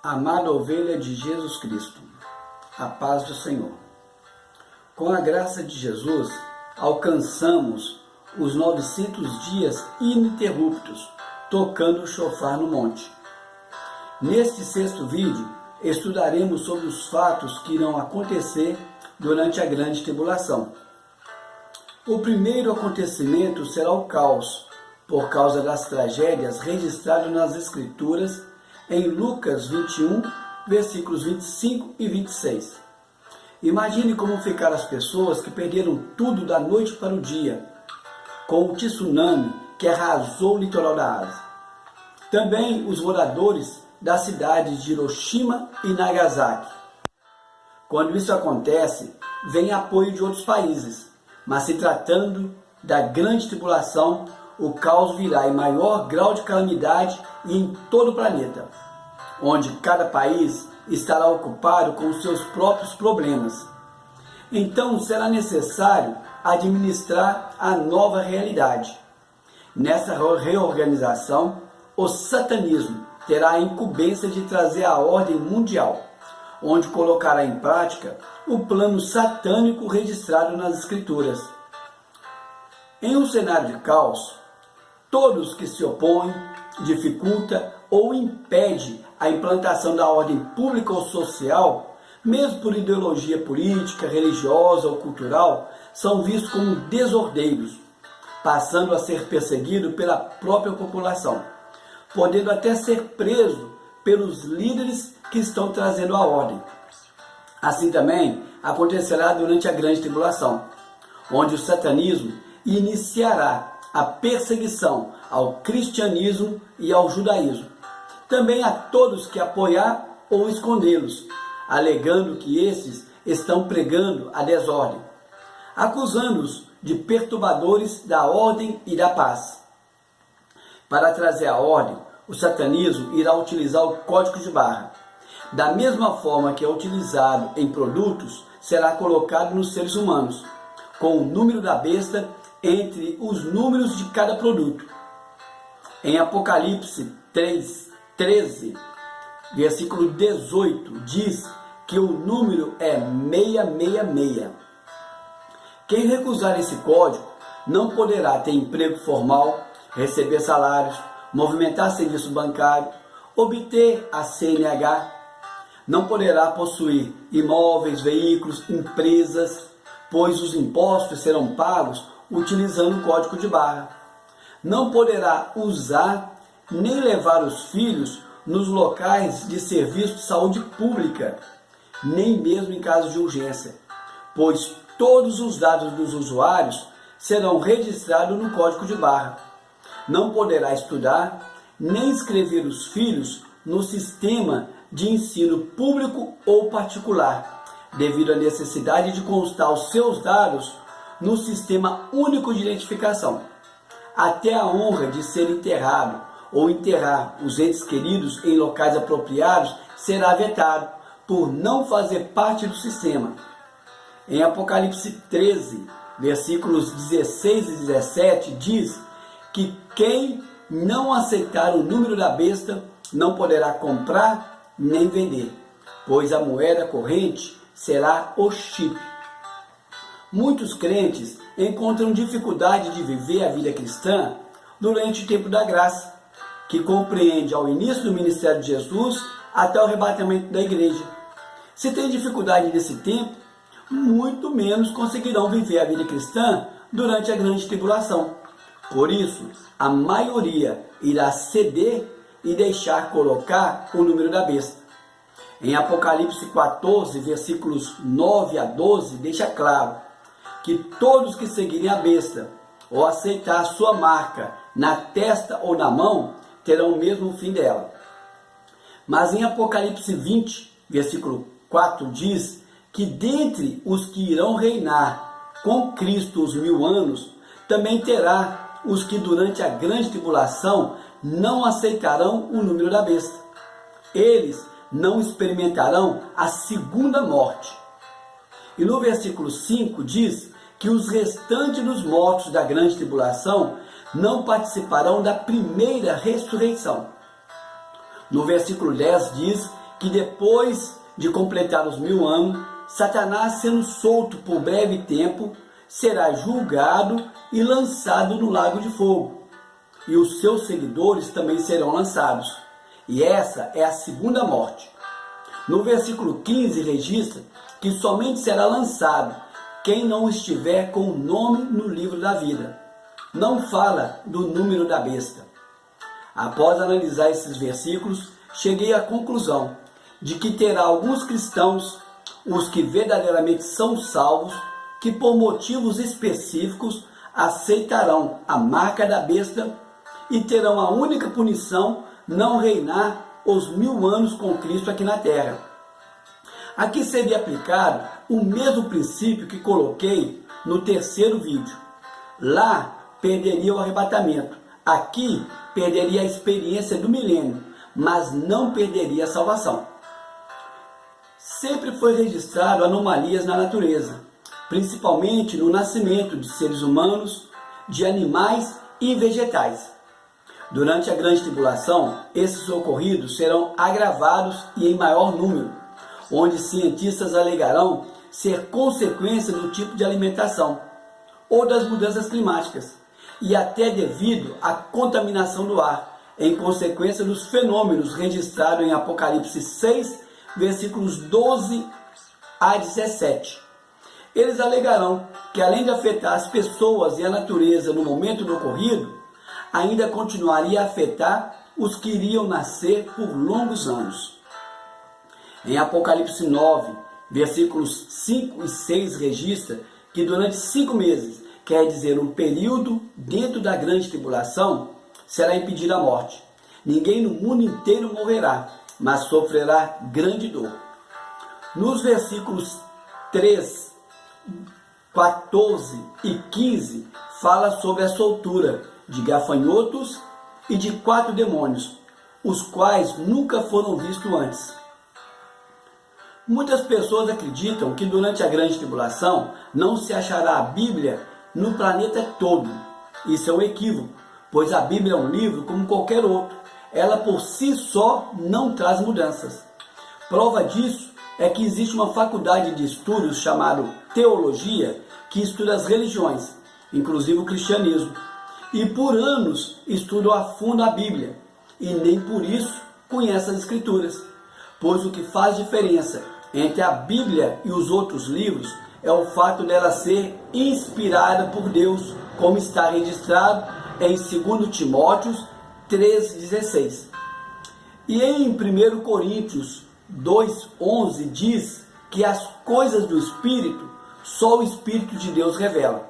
Amada ovelha de Jesus Cristo, a paz do Senhor. Com a graça de Jesus, alcançamos os 900 dias ininterruptos, tocando o chofar no monte. Neste sexto vídeo, estudaremos sobre os fatos que irão acontecer durante a grande tribulação. O primeiro acontecimento será o caos, por causa das tragédias registradas nas Escrituras, em Lucas 21, versículos 25 e 26. Imagine como ficaram as pessoas que perderam tudo da noite para o dia, com o tsunami que arrasou o litoral da Ásia. Também os moradores das cidades de Hiroshima e Nagasaki. Quando isso acontece, vem apoio de outros países, mas se tratando da grande tribulação, o caos virá em maior grau de calamidade e em todo o planeta, onde cada país estará ocupado com os seus próprios problemas. Então será necessário administrar a nova realidade. Nessa reorganização, o satanismo terá a incumbência de trazer a ordem mundial, onde colocará em prática o plano satânico registrado nas Escrituras. Em um cenário de caos, todos que se opõem, dificulta ou impede a implantação da ordem pública ou social, mesmo por ideologia política, religiosa ou cultural, são vistos como desordeiros, passando a ser perseguidos pela própria população, podendo até ser preso pelos líderes que estão trazendo a ordem. Assim também acontecerá durante a grande tribulação, onde o satanismo iniciará a perseguição ao cristianismo e ao judaísmo. Também a todos que apoiar ou escondê-los, alegando que esses estão pregando a desordem, acusando-os de perturbadores da ordem e da paz. Para trazer a ordem, o satanismo irá utilizar o código de barra. Da mesma forma que é utilizado em produtos, será colocado nos seres humanos, com o número da besta entre os números de cada produto. Em Apocalipse 13, versículo 18, diz que o número é 666. Quem recusar esse código não poderá ter emprego formal, receber salários, movimentar serviço bancário, obter a CNH, não poderá possuir imóveis, veículos, empresas, pois os impostos serão pagos utilizando o código de barra. Não poderá usar nem levar os filhos nos locais de serviço de saúde pública, nem mesmo em caso de urgência, pois todos os dados dos usuários serão registrados no código de barra. Não poderá estudar nem inscrever os filhos no sistema de ensino público ou particular, devido à necessidade de constar os seus dados no Sistema Único de Identificação. Até a honra de ser enterrado ou enterrar os entes queridos em locais apropriados será vetado por não fazer parte do sistema. Em Apocalipse 13, versículos 16 e 17, diz que quem não aceitar o número da besta não poderá comprar nem vender, pois a moeda corrente será o chip. Muitos crentes encontram dificuldade de viver a vida cristã durante o tempo da graça, que compreende ao início do ministério de Jesus até o arrebatamento da igreja. Se tem dificuldade nesse tempo, muito menos conseguirão viver a vida cristã durante a grande tribulação. Por isso, a maioria irá ceder e deixar colocar o número da besta. Em Apocalipse 14, versículos 9 a 12, deixa claro que todos que seguirem a besta ou aceitar a sua marca na testa ou na mão terão o mesmo fim dela. Mas em Apocalipse 20, versículo 4, diz que dentre os que irão reinar com Cristo os 1000 anos, também terá os que durante a grande tribulação não aceitarão o número da besta. Eles não experimentarão a segunda morte. E no versículo 5 diz que os restantes dos mortos da grande tribulação não participarão da primeira ressurreição. No versículo 10 diz que depois de completar os 1000 anos, Satanás, sendo solto por breve tempo, será julgado e lançado no lago de fogo. E os seus seguidores também serão lançados. E essa é a segunda morte. No versículo 15 registra que somente será lançado quem não estiver com o nome no livro da vida. Não fala do número da besta. Após analisar esses versículos, cheguei à conclusão de que terá alguns cristãos, os que verdadeiramente são salvos, que por motivos específicos aceitarão a marca da besta e terão a única punição não reinar os 1000 anos com Cristo aqui na terra. Aqui seria aplicado o mesmo princípio que coloquei no terceiro vídeo. Lá perderia o arrebatamento, aqui perderia a experiência do milênio, mas não perderia a salvação. Sempre foi registrado anomalias na natureza, principalmente no nascimento de seres humanos, de animais e vegetais. Durante a grande tribulação, esses ocorridos serão agravados e em maior número, onde cientistas alegarão ser consequência do tipo de alimentação ou das mudanças climáticas, e até devido à contaminação do ar, em consequência dos fenômenos registrados em Apocalipse 6, versículos 12 a 17. Eles alegarão que, além de afetar as pessoas e a natureza no momento do ocorrido, ainda continuaria a afetar os que iriam nascer por longos anos. Em Apocalipse 9, versículos 5 e 6, registra que durante 5 meses, quer dizer um período dentro da grande tribulação, será impedida a morte. Ninguém no mundo inteiro morrerá, mas sofrerá grande dor. Nos versículos 3, 14 e 15, fala sobre a soltura de gafanhotos e de 4 demônios, os quais nunca foram vistos antes. Muitas pessoas acreditam que durante a grande tribulação não se achará a Bíblia no planeta todo. Isso é um equívoco, pois a Bíblia é um livro como qualquer outro. Ela por si só não traz mudanças. Prova disso é que existe uma faculdade de estudos chamada teologia, que estuda as religiões, inclusive o cristianismo, e por anos estudam a fundo a Bíblia, e nem por isso conhece as Escrituras, pois o que faz diferença entre a Bíblia e os outros livros é o fato dela ser inspirada por Deus, como está registrado em 2 Timóteo 3,16. E em 1 Coríntios 2,11 diz que as coisas do Espírito só o Espírito de Deus revela.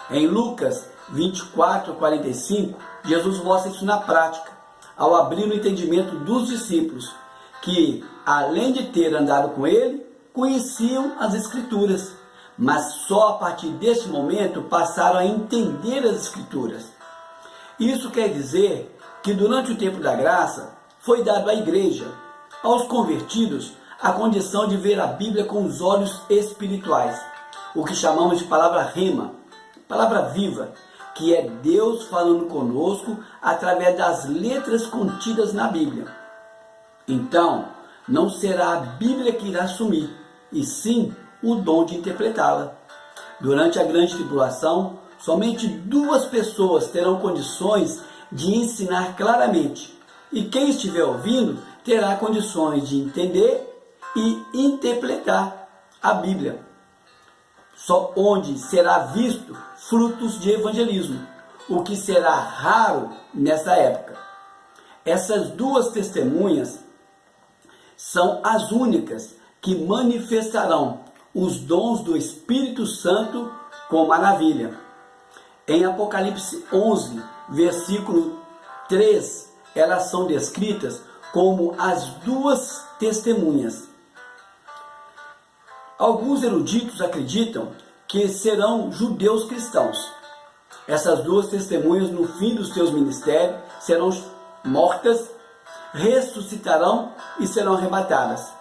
Em Lucas 24:45, Jesus mostra isso na prática, ao abrir o entendimento dos discípulos, que, além de ter andado com ele, conheciam as Escrituras, mas só a partir desse momento passaram a entender as Escrituras. Isso quer dizer que durante o tempo da graça foi dado à igreja, aos convertidos, a condição de ver a Bíblia com os olhos espirituais, o que chamamos de palavra rema, palavra viva, que é Deus falando conosco através das letras contidas na Bíblia. Então, não será a Bíblia que irá sumir, e sim o dom de interpretá-la. Durante a grande tribulação, somente 2 pessoas terão condições de ensinar claramente, e quem estiver ouvindo terá condições de entender e interpretar a Bíblia, só onde será visto frutos de evangelismo, o que será raro nessa época. Essas 2 testemunhas são as únicas que manifestarão os dons do Espírito Santo com maravilha. Em Apocalipse 11, versículo 3, elas são descritas como as 2 testemunhas. Alguns eruditos acreditam que serão judeus cristãos. Essas 2 testemunhas, no fim dos seus ministérios, serão mortas, ressuscitarão e serão arrebatadas.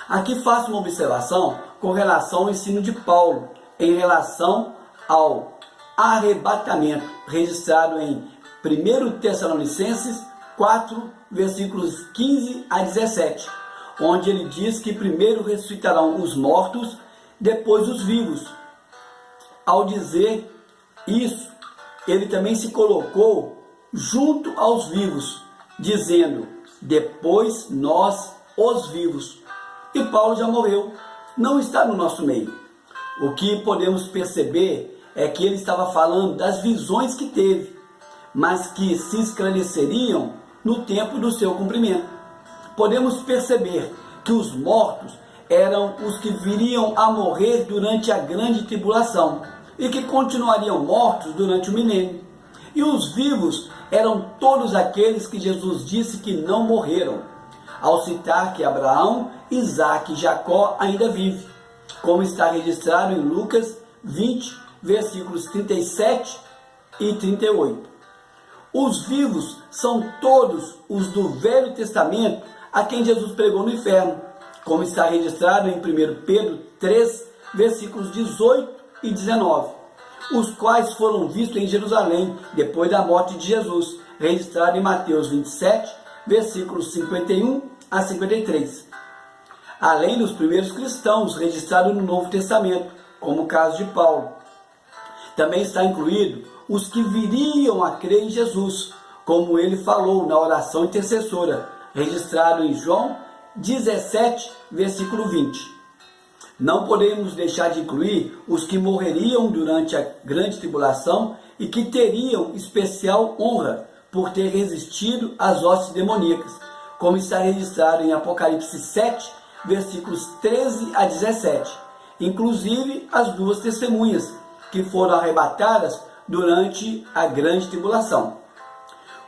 Aqui faço uma observação com relação ao ensino de Paulo em relação ao arrebatamento, registrado em 1 Tessalonicenses 4, versículos 15 a 17, onde ele diz que primeiro ressuscitarão os mortos, depois os vivos. Ao dizer isso, ele também se colocou junto aos vivos, dizendo: depois nós, os vivos. E Paulo já morreu, não está no nosso meio. O que podemos perceber é que ele estava falando das visões que teve, mas que se esclareceriam no tempo do seu cumprimento. Podemos perceber que os mortos eram os que viriam a morrer durante a grande tribulação e que continuariam mortos durante o milênio. E os vivos eram todos aqueles que Jesus disse que não morreram, ao citar que Abraão, Isaque e Jacó ainda vivem, como está registrado em Lucas 20, versículos 37 e 38. Os vivos são todos os do Velho Testamento a quem Jesus pregou no inferno, como está registrado em 1 Pedro 3, versículos 18 e 19, os quais foram vistos em Jerusalém depois da morte de Jesus, registrado em Mateus 27, versículos 51 a 53. Além dos primeiros cristãos registrados no Novo Testamento, como o caso de Paulo. Também está incluído os que viriam a crer em Jesus, como ele falou na oração intercessora, registrado em João 17, versículo 20. Não podemos deixar de incluir os que morreriam durante a grande tribulação e que teriam especial honra por ter resistido às hostes demoníacas, como está registrado em Apocalipse 7, versículos 13 a 17, inclusive as duas testemunhas que foram arrebatadas durante a grande tribulação.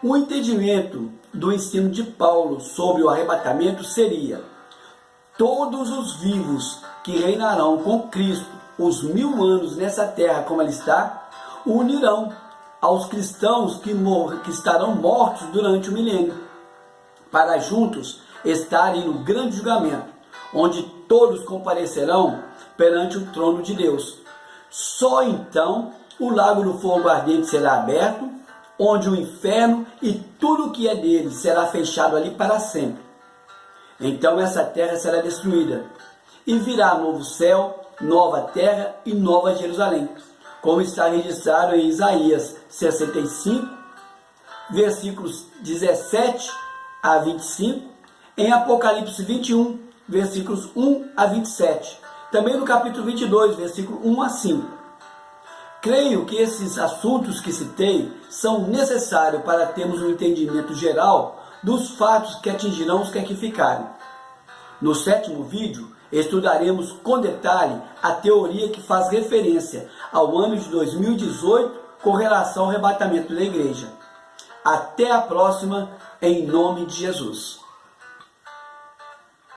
O entendimento do ensino de Paulo sobre o arrebatamento seria: todos os vivos que reinarão com Cristo os 1000 anos nessa terra como ela está, unirão aos cristãos que estarão mortos durante o milênio, para juntos estarem no grande julgamento, onde todos comparecerão perante o trono de Deus. Só então o lago do fogo ardente será aberto, onde o inferno e tudo o que é dele será fechado ali para sempre. Então essa terra será destruída, e virá novo céu, nova terra e nova Jerusalém, como está registrado em Isaías 65, versículos 17 a 25, em Apocalipse 21, versículos 1 a 27, também no capítulo 22, versículo 1 a 5. Creio que esses assuntos que citei são necessários para termos um entendimento geral dos fatos que atingirão os que aqui ficarem. No 7º vídeo, estudaremos com detalhe a teoria que faz referência ao ano de 2018 com relação ao arrebatamento da igreja. Até a próxima, em nome de Jesus.